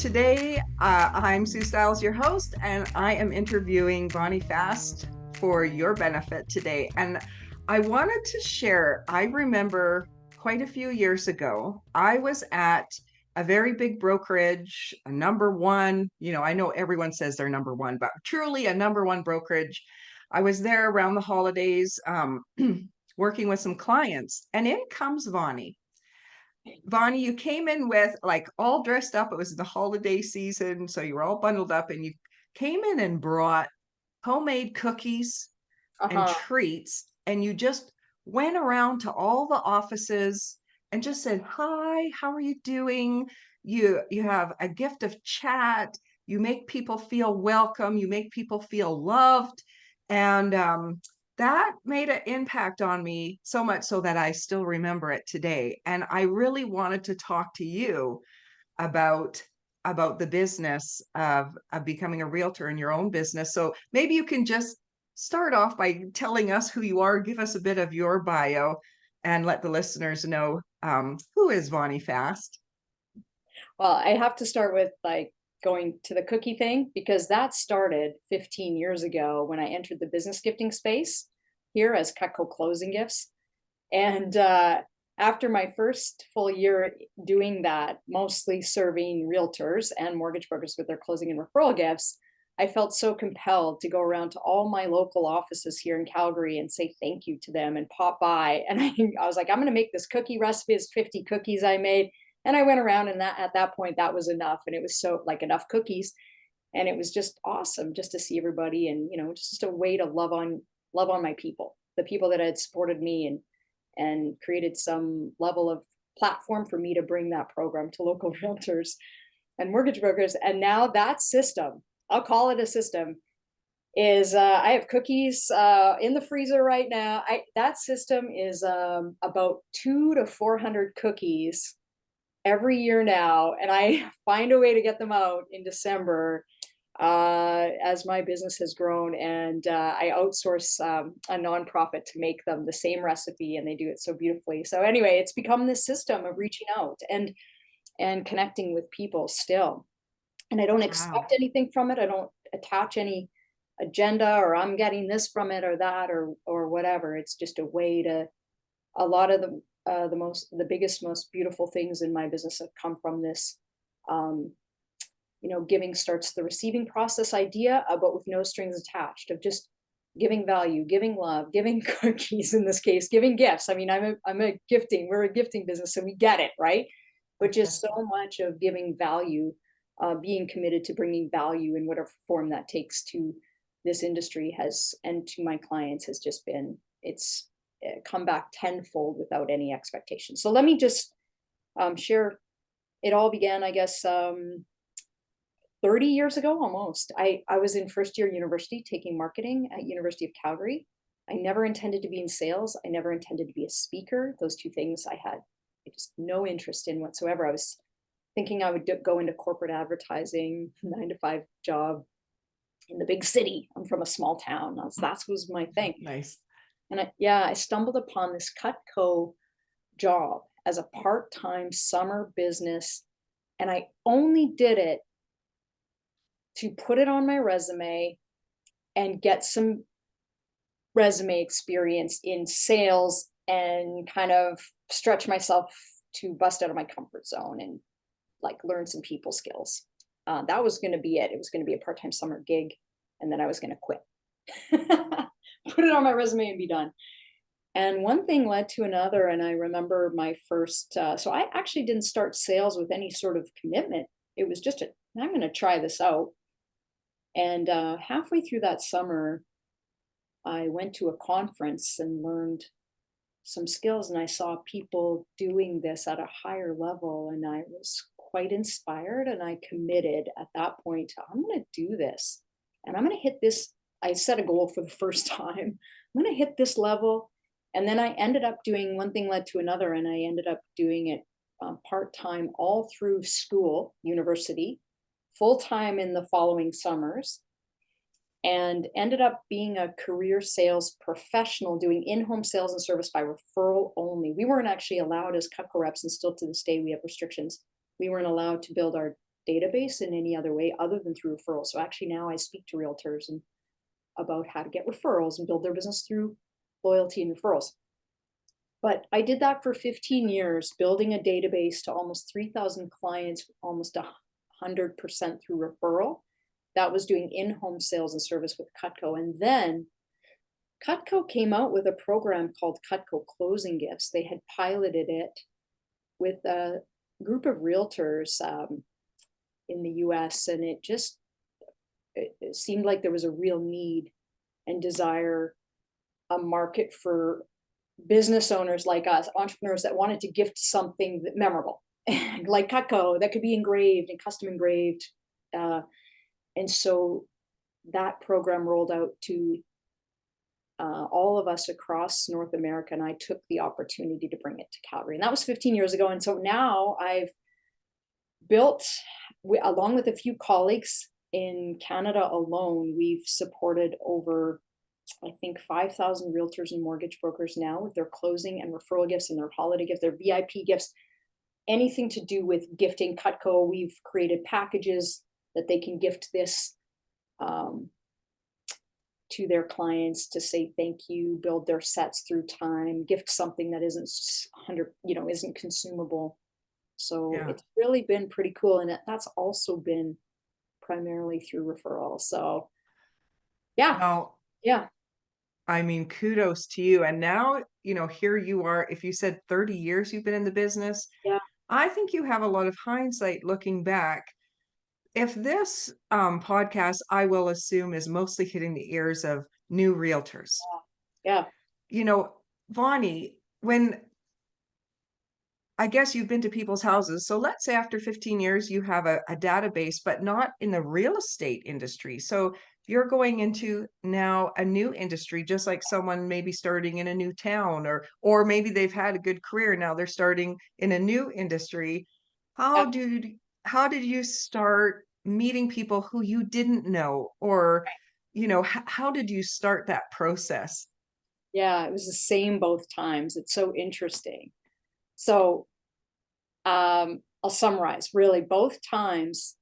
today I'm Sue Stiles, your host, and I am interviewing Vonny Fast for your benefit today. And I wanted to share, I remember quite a few years ago, I was at a very big brokerage, a number one, I know everyone says they're number one, but truly a number one brokerage. I was there around the holidays, working with some clients, and in comes Vonny. Vonny, you came in with like all dressed up. It was the holiday season, so you were all bundled up, and you came in and brought homemade cookies and Uh-huh. treats, and you just went around to all the offices and just said, "Hi, how are you doing? You have a gift of chat. You make people feel welcome. You make people feel loved." And that made an impact on me so much so that I still remember it today. And I really wanted to talk to you about the business of becoming a realtor in your own business. So maybe you can just start off by telling us who you are, give us a bit of your bio, and let the listeners know who is Vonny Fast. Well, I have to start with like going to the cookie thing because that started 15 years ago when I entered the business gifting space here as Cutco Closing Gifts. And after my first full year doing that, mostly serving realtors and mortgage brokers with their closing and referral gifts, I felt so compelled to go around to all my local offices here in Calgary and say thank you to them and pop by. And I was like, I'm going to make this cookie recipe. It's 50 cookies I made. And I went around and that at that point, that was enough. And it was so like enough cookies. And it was just awesome just to see everybody and, just a way to love on my people, the people that had supported me and created some level of platform for me to bring that program to local realtors and mortgage brokers. And now that system, I'll call it a system, is I have cookies in the freezer right now. That system is about 200 to 400 cookies every year now, and I find a way to get them out in December as my business has grown, and I outsource a nonprofit to make them the same recipe, and they do it so beautifully. So anyway, it's become this system of reaching out and connecting with people still, and I don't Wow. expect anything from it. I don't attach any agenda or I'm getting this from it or that or whatever. It's just a way to a lot of the biggest, most beautiful things in my business have come from this. Um, giving starts the receiving process idea, but with no strings attached of just giving value, giving love, giving cookies in this case, giving gifts. I mean, we're a gifting business, so we get it, right? But just so much of giving value, being committed to bringing value in whatever form that takes to this industry has, and to my clients has just been, it's come back tenfold without any expectation. So let me just share. It all began, I guess, 30 years ago almost. I was in first year university taking marketing at University of Calgary. I never intended to be in sales. I never intended to be a speaker. Those two things I had just no interest in whatsoever. I was thinking I would go into corporate advertising, 9 to 5 job in the big city. I'm from a small town. That was my thing. Nice. And I stumbled upon this Cutco job as a part-time summer business. And I only did it to put it on my resume and get some resume experience in sales and kind of stretch myself to bust out of my comfort zone and like learn some people skills. That was going to be it. It was going to be a part-time summer gig, and then I was going to quit. Put it on my resume and be done. And one thing led to another. And I remember my first, so I actually didn't start sales with any sort of commitment. It was just I'm going to try this out. And halfway through that summer, I went to a conference and learned some skills, and I saw people doing this at a higher level. And I was quite inspired, and I committed at that point to, I'm going to do this and I'm going to hit this. I set a goal for the first time. I'm going to hit this level. And then I ended up doing, one thing led to another, and I ended up doing it part-time all through school, university, full-time in the following summers, and ended up being a career sales professional doing in-home sales and service by referral only. We weren't actually allowed as Cutco reps, and still to this day we have restrictions. We weren't allowed to build our database in any other way other than through referrals. So actually now I speak to realtors and about how to get referrals and build their business through loyalty and referrals. But I did that for 15 years, building a database to almost 3,000 clients, almost 100% through referral. That was doing in-home sales and service with Cutco. And then Cutco came out with a program called Cutco Closing Gifts. They had piloted it with a group of realtors in the US, and it seemed like there was a real need and desire, a market for business owners like us, entrepreneurs that wanted to gift something memorable, like Cutco, that could be engraved and custom engraved. And so that program rolled out to all of us across North America, and I took the opportunity to bring it to Calgary. And that was 15 years ago. And so now I've built, along with a few colleagues in Canada alone, we've supported over, I think, 5,000 realtors and mortgage brokers now with their closing and referral gifts and their holiday gifts, their VIP gifts, anything to do with gifting. Cutco, we've created packages that they can gift this to their clients to say thank you, build their sets through time, gift something that isn't 100, isn't consumable. So Yeah. it's really been pretty cool. And that's also been primarily through referrals. So yeah, Well, yeah. I mean, kudos to you. And now, here you are. If you said 30 years you've been in the business, Yeah. I think you have a lot of hindsight looking back. If this podcast, I will assume, is mostly hitting the ears of new realtors, Yeah. Vonny, when I guess you've been to people's houses. So let's say after 15 years, you have a database, but not in the real estate industry. So you're going into now a new industry, just like someone maybe starting in a new town, or maybe they've had a good career. Now they're starting in a new industry. How Yeah. did how did you start meeting people who you didn't know? Or, how did you start that process? Yeah. It was the same both times. It's so interesting. So I'll summarize really both times.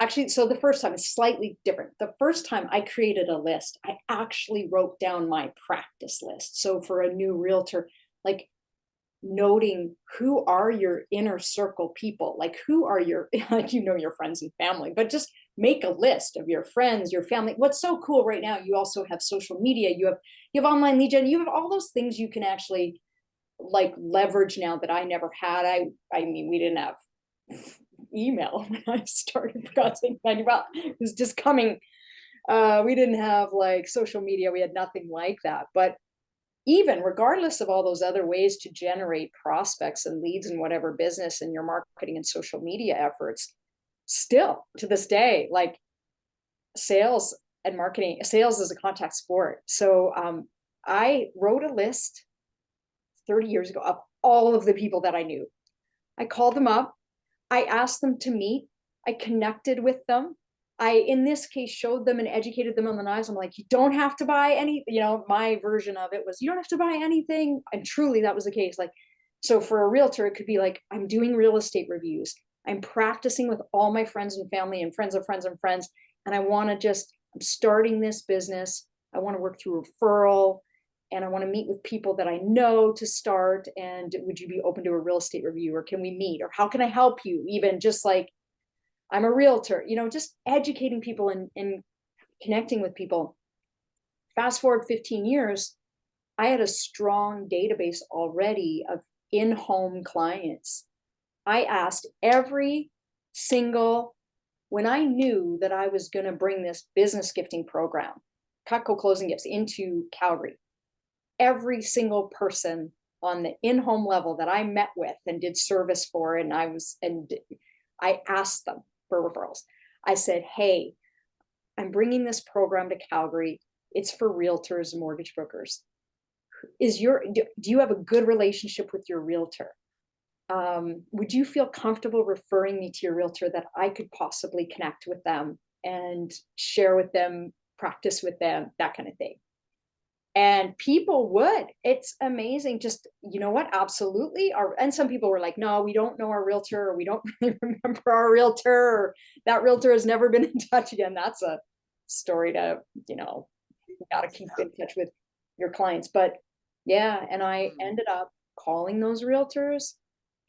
Actually, so the first time is slightly different. The first time I created a list, I actually wrote down my practice list. So for a new realtor, like noting who are your inner circle people, like who are your, like, your friends and family, but just make a list of your friends, your family. What's so cool right now, you also have social media, you have online lead gen, you have all those things you can actually like leverage now that I never had. I mean, we didn't have email when I started, for God's sake. Well, it was just coming. We didn't have like social media. We had nothing like that. But even regardless of all those other ways to generate prospects and leads in whatever business and your marketing and social media efforts, still to this day, like sales and marketing, sales is a contact sport. So I wrote a list 30 years ago of all of the people that I knew. I called them up. I asked them to meet. I connected with them. I, in this case, showed them and educated them on the knives. I'm like, you don't have to buy any, my version of it was, you don't have to buy anything. And truly that was the case. Like, so for a realtor, it could be like, I'm doing real estate reviews. I'm practicing with all my friends and family and friends of friends and friends. And I'm starting this business. I want to work through referral, and I want to meet with people that I know to start. And would you be open to a real estate review, or can we meet, or how can I help you? Even just like, I'm a realtor, just educating people and connecting with people. Fast forward 15 years, I had a strong database already of in-home clients. I asked every single, when I knew that I was going to bring this business gifting program, Cutco Closing Gifts, into Calgary, every single person on the in-home level that I met with and did service for, and I asked them for referrals. I said, hey, I'm bringing this program to Calgary. It's for realtors and mortgage brokers. Do you have a good relationship with your realtor? Would you feel comfortable referring me to your realtor that I could possibly connect with them and share with them, practice with them, that kind of thing? And people would. It's amazing. Just, you know what? Absolutely. And some people were like, no, we don't know our realtor, or we don't really remember our realtor, or that realtor has never been in touch again. That's a story to, you got to keep in touch with your clients. But yeah, and I Mm. ended up calling those realtors.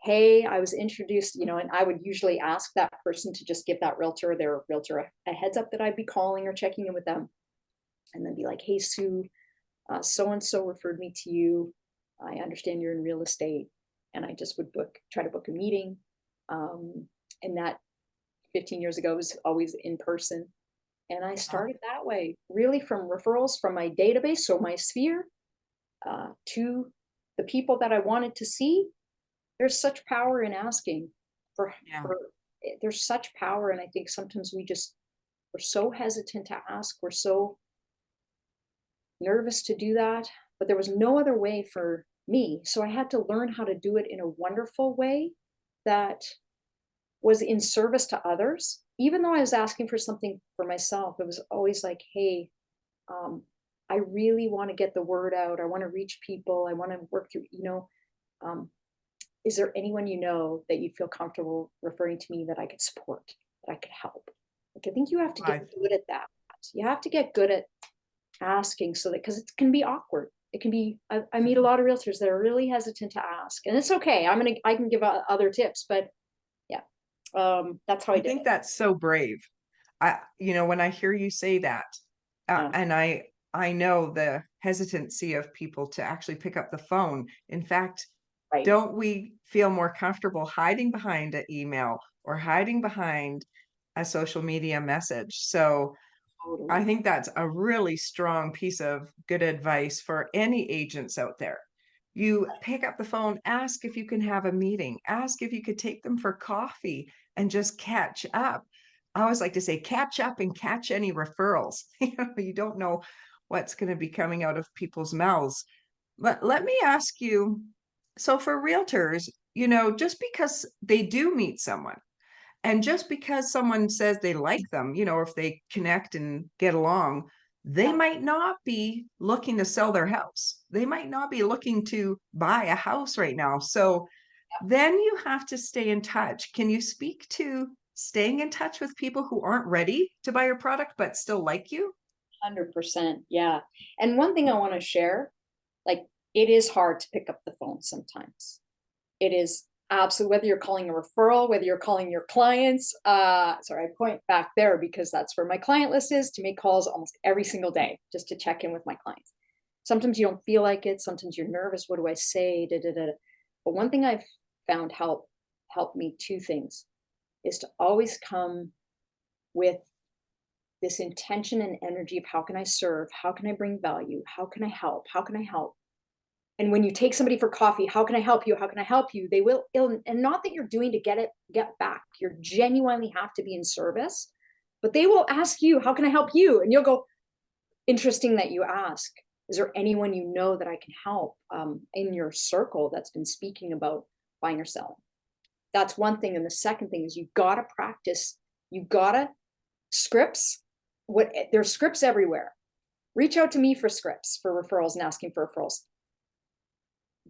Hey, I was introduced, and I would usually ask that person to just give that realtor, their realtor, a heads up that I'd be calling or checking in with them, and then be like, hey, Sue, so and so referred me to you. I understand you're in real estate. And I just would try to book a meeting. Um, and that 15 years ago was always in person. And I Yeah. started that way, really from referrals from my database, so my sphere, to the people that I wanted to see. There's such power in asking Yeah. for there's such power. And I think sometimes we're so hesitant to ask. We're so nervous to do that, but there was no other way for me. So I had to learn how to do it in a wonderful way that was in service to others. Even though I was asking for something for myself, it was always like, hey, um, I really want to get the word out. I want to reach people. I want to work through, um, is there anyone you know that you'd feel comfortable referring to me that I could support, that I could help? Like, I think you have to get I good at that. You have to get good at asking, so that, because it can be awkward. It can be, I meet a lot of realtors that are really hesitant to ask, and it's okay. I can give other tips, but yeah, that's how I I did think it. that's so brave. When I hear you say that, Yeah, and I know the hesitancy of people to actually pick up the phone. In fact, right. don't we feel more comfortable hiding behind an email or hiding behind a social media message? So I Totally. think that's a really strong piece of good advice for any agents out there. You pick up the phone, ask if you can have a meeting, ask if you could take them for coffee and just catch up. I always like to say, catch up and catch any referrals. You don't know what's going to be coming out of people's mouths. But let me ask you, so for realtors, just because they do meet someone, and just because someone says they like them, if they connect and get along, they Yeah, might not be looking to sell their house. They might not be looking to buy a house right now. So then you have to stay in touch. Can you speak to staying in touch with people who aren't ready to buy your product but still like you? 100%. Yeah. And one thing I want to share, like, it is hard to pick up the phone sometimes. It is absolutely, whether you're calling a referral, whether you're calling your clients. Sorry, I point back there because that's where my client list is, to make calls almost every single day just to check in with my clients. Sometimes you don't feel like it. Sometimes you're nervous. What do I say? Da, da, da, da. But one thing I've found help me, two things, is to always come with this intention and energy of, how can I serve? How can I bring value? How can I help? How can I help? And when you take somebody for coffee, how can I help you? How can I help you? They will, and not that you're doing to get back. You're genuinely have to be in service, but they will ask you, how can I help you? And you'll go, interesting that you ask. Is there anyone you know that I can help, in your circle, that's been speaking about buying or selling? That's one thing. And the second thing is, you gotta practice. You gotta scripts. There's scripts everywhere. Reach out to me for scripts for referrals and asking for referrals.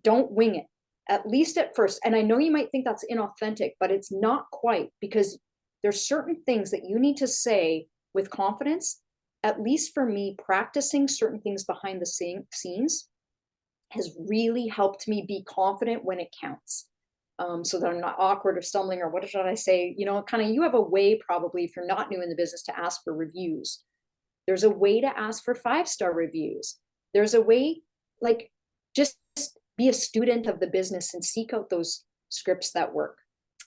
Don't wing it, at least at first. And I know you might think that's inauthentic, but it's not quite, because there's certain things that you need to say with confidence. At least for me, practicing certain things behind the scenes has really helped me be confident when it counts. So that I'm not awkward or stumbling, or what should I say? Kind of, you have a way, probably, if you're not new in the business, to ask for reviews. There's a way to ask for 5-star reviews. There's a way, like, just be a student of the business and seek out those scripts that work.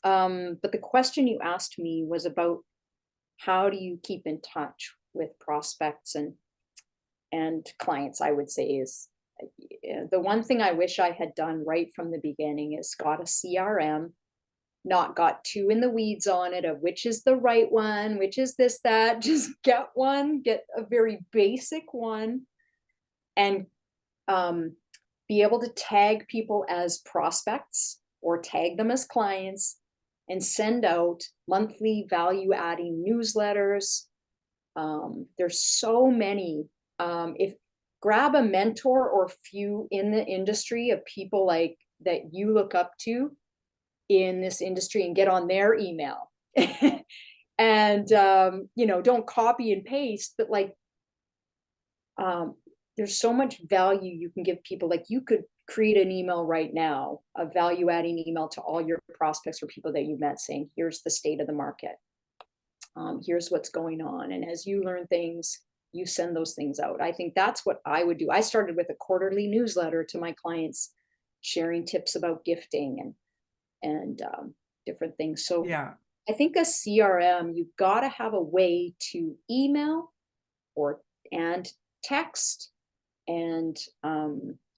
But the question you asked me was about, how do you keep in touch with prospects and clients, I would say, is, the one thing I wish I had done right from the beginning is got a CRM, not got too in the weeds on it of which is the right one, which is this, that. Just get one, get a very basic one, and um, be able to tag people as prospects or tag them as clients, and send out monthly value adding newsletters. There's so many. If grab a mentor or few in the industry of people like that you look up to in this industry and get on their email. And don't copy and paste, but like there's so much value you can give people. Like, you could create an email right now, a value adding email to all your prospects or people that you met, saying, here's the state of the market, here's what's going on, and as you learn things, you send those things out. I think that's what I would do. I started with a quarterly newsletter to my clients, sharing tips about gifting and different things. So Yeah. I think a CRM, you've got to have a way to email or and text, and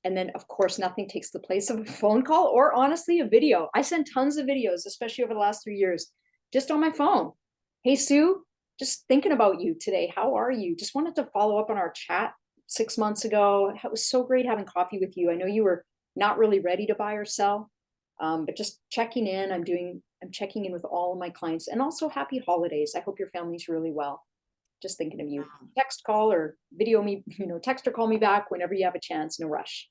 then of course nothing takes the place of a phone call or honestly a video. I sent tons of videos, especially over the last 3 years, just on my phone. Hey Sue, just thinking about you today. How are you? Just wanted to follow up on our chat 6 months ago. It was so great having coffee with you. I know you were not really ready to buy or sell, but just checking in. I'm checking in with all of my clients, and also happy holidays. I hope your family's really well. Just thinking of you. Text, call, or video me, text or call me back whenever you have a chance. No rush.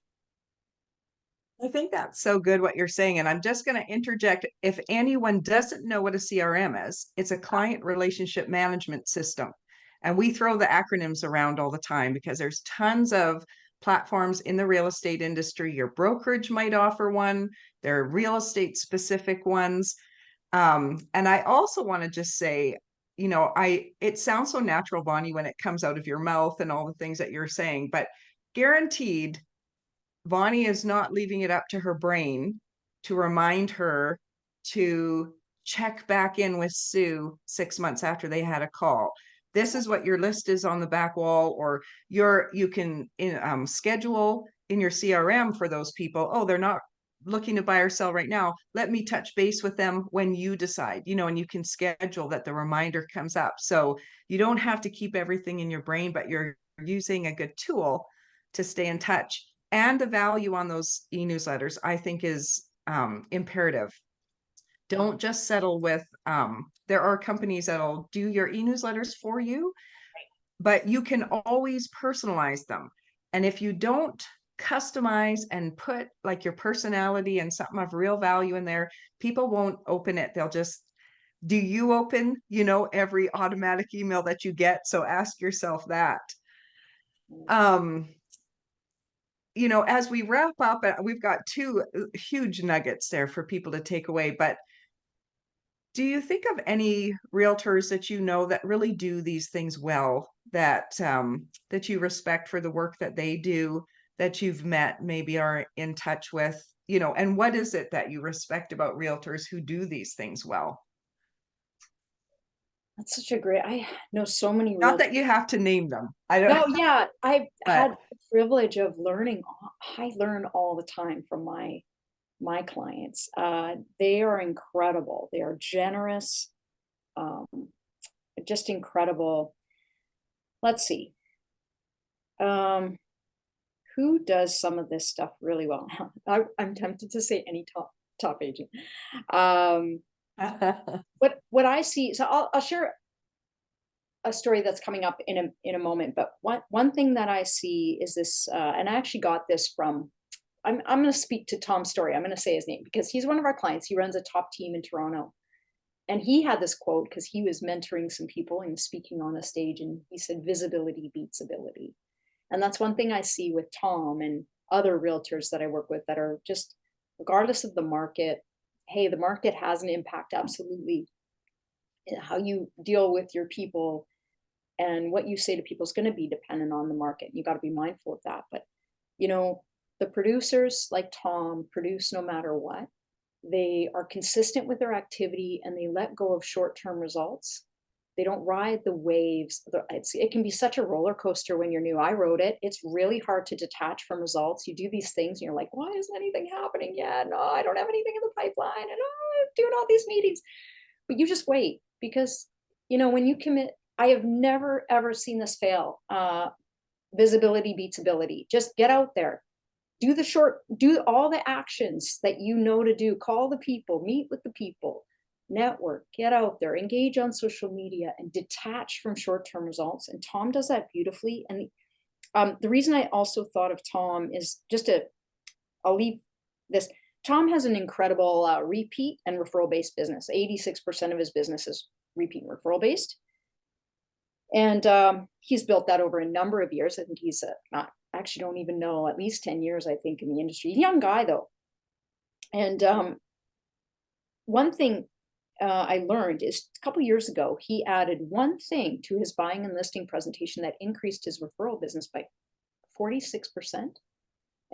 I think that's so good what you're saying. And I'm just going to interject. If anyone doesn't know what a CRM is, it's a client relationship management system. And we throw the acronyms around all the time because there's tons of platforms in the real estate industry. Your brokerage might offer one, there are real estate specific ones. And I also want to just say, it sounds so natural, Vonny, when it comes out of your mouth and all the things that you're saying, but guaranteed, Vonny is not leaving it up to her brain to remind her to check back in with Sue 6 months after they had a call. This is what your list is on the back wall, or you can schedule in your CRM for those people. Oh, they're not looking to buy or sell right now. Let me touch base with them when you decide, and you can schedule that the reminder comes up. So you don't have to keep everything in your brain, but you're using a good tool to stay in touch. And the value on those e-newsletters, I think, is imperative. Don't just settle with, there are companies that'll do your e-newsletters for you, but you can always personalize them. And if you don't customize and put like your personality and something of real value in there, people won't open it. They'll just, do you open, every automatic email that you get? So ask yourself that. As we wrap up, we've got two huge nuggets there for people to take away, but do you think of any realtors that that really do these things well, that that you respect for the work that they do, that you've met, maybe are in touch with, and what is it that you respect about realtors who do these things well? That's such a great, I know so many Not real. that you have to name them. I don't, No, yeah, I've but had the privilege of learning. I learn all the time from my clients. They are incredible. They are generous, um, just incredible. Let's see. Who does some of this stuff really well? I'm tempted to say any top agent. Um, what I see. So I'll share a story that's coming up in a moment. But one thing that I see is this, and I actually got this from. I'm going to speak to Tom's story. I'm going to say his name because he's one of our clients. He runs a top team in Toronto, and he had this quote because he was mentoring some people and speaking on a stage, and he said, "Visibility beats ability." And that's one thing I see with Tom and other realtors that I work with that are just, regardless of the market, hey, the market has an impact, absolutely. How you deal with your people and what you say to people is going to be dependent on the market. You got to be mindful of that. But, the producers like Tom produce no matter what. They are consistent with their activity and they let go of short-term results. They don't ride the waves. It can be such a roller coaster when you're new. I wrote it. It's really hard to detach from results. You do these things and you're like, why isn't anything happening yet? No, I don't have anything in the pipeline. And I'm doing all these meetings. But you just wait because, when you commit, I have never, ever seen this fail. Visibility beats ability. Just get out there. Do all the actions that you know to do. Call the people, meet with the people, network, get out there, engage on social media, and detach from short-term results. And Tom does that beautifully. And The reason I also thought of Tom is I'll leave this. Tom has an incredible repeat and referral based business. 86% of his business is repeat and referral based. And he's built that over a number of years. I think he's not, actually don't even know, at least 10 years, I think, in the industry. Young guy though. And one thing I learned is a couple years ago, he added one thing to his buying and listing presentation that increased his referral business by 46%.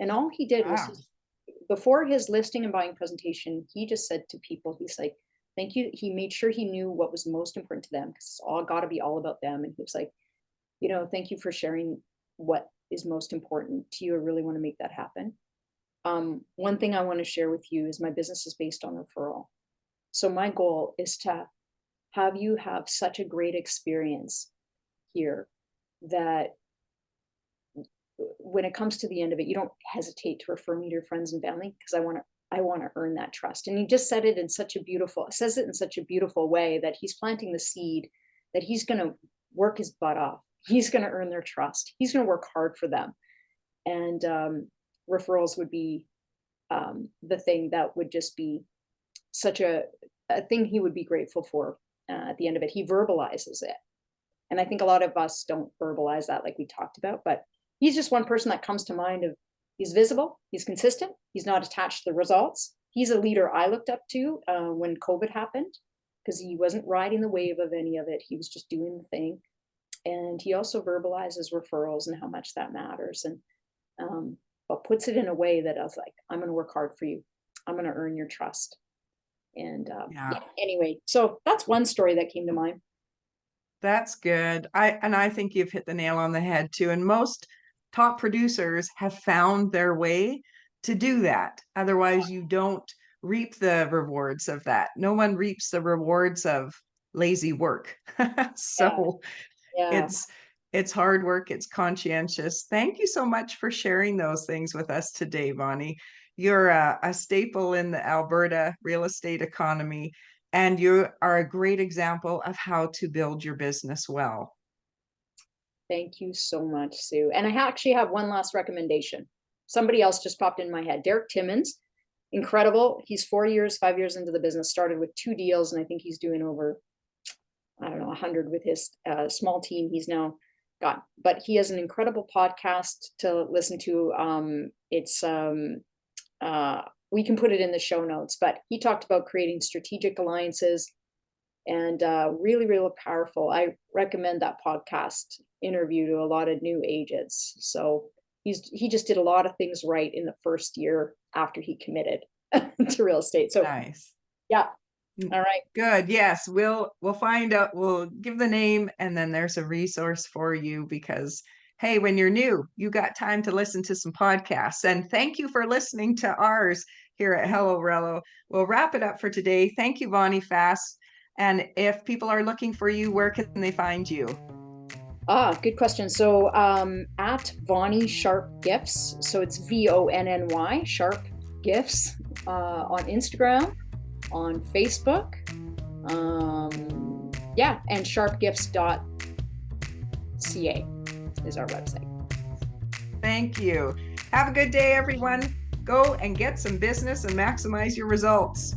And all he did was, before his listing and buying presentation, he just said to people, he's like, thank you. He made sure he knew what was most important to them, because it's all got to be all about them. And he was like, thank you for sharing what is most important to you. I really want to make that happen. One thing I want to share with you is my business is based on referral. So my goal is to have you have such a great experience here that when it comes to the end of it, you don't hesitate to refer me to your friends and family, because I want to earn that trust. And he just says it in such a beautiful way that he's planting the seed that he's going to work his butt off. He's going to earn their trust. He's going to work hard for them. And referrals would be the thing that would just be such a thing he would be grateful for at the end of it. He verbalizes it. And I think a lot of us don't verbalize that, like we talked about, but he's just one person that comes to mind. Of he's visible, he's consistent, he's not attached to the results. He's a leader I looked up to when COVID happened, because he wasn't riding the wave of any of it. He was just doing the thing. And he also verbalizes referrals and how much that matters. And but puts it in a way that I was like, I'm going to work hard for you. I'm going to earn your trust. And anyway, so that's one story that came to mind. That's good. I think you've hit the nail on the head too. And most top producers have found their way to do that. Otherwise, you don't reap the rewards of that. No one reaps the rewards of lazy work. So Yeah. it's hard work. It's conscientious. Thank you so much for sharing those things with us today, Vonny. You're a staple in the Alberta real estate economy, and you are a great example of how to build your business well. Thank you so much, Sue. And I actually have one last recommendation. Somebody else just popped in my head. Derek Timmons, incredible. He's 5 years into the business, started with 2 deals, and I think he's doing over, 100 with his small team he's now got. But he has an incredible podcast to listen to. We can put it in the show notes, but he talked about creating strategic alliances, and really, really powerful. I recommend that podcast interview to a lot of new agents. So he just did a lot of things right in the first year after he committed to real estate. So nice. Yeah. All right. Good. Yes, we'll find out. We'll give the name, and then there's a resource for you, because hey, when you're new, you got time to listen to some podcasts. And thank you for listening to ours here at Hello Relo. We'll wrap it up for today. Thank you, Vonny Fast. And if people are looking for you, where can they find you? Good question. So at Vonny Sharp Gifts. So it's VONNY Sharp Gifts on Instagram, on Facebook. And sharpgifts.ca is our website. Thank you. Have a good day, everyone. Go and get some business and maximize your results.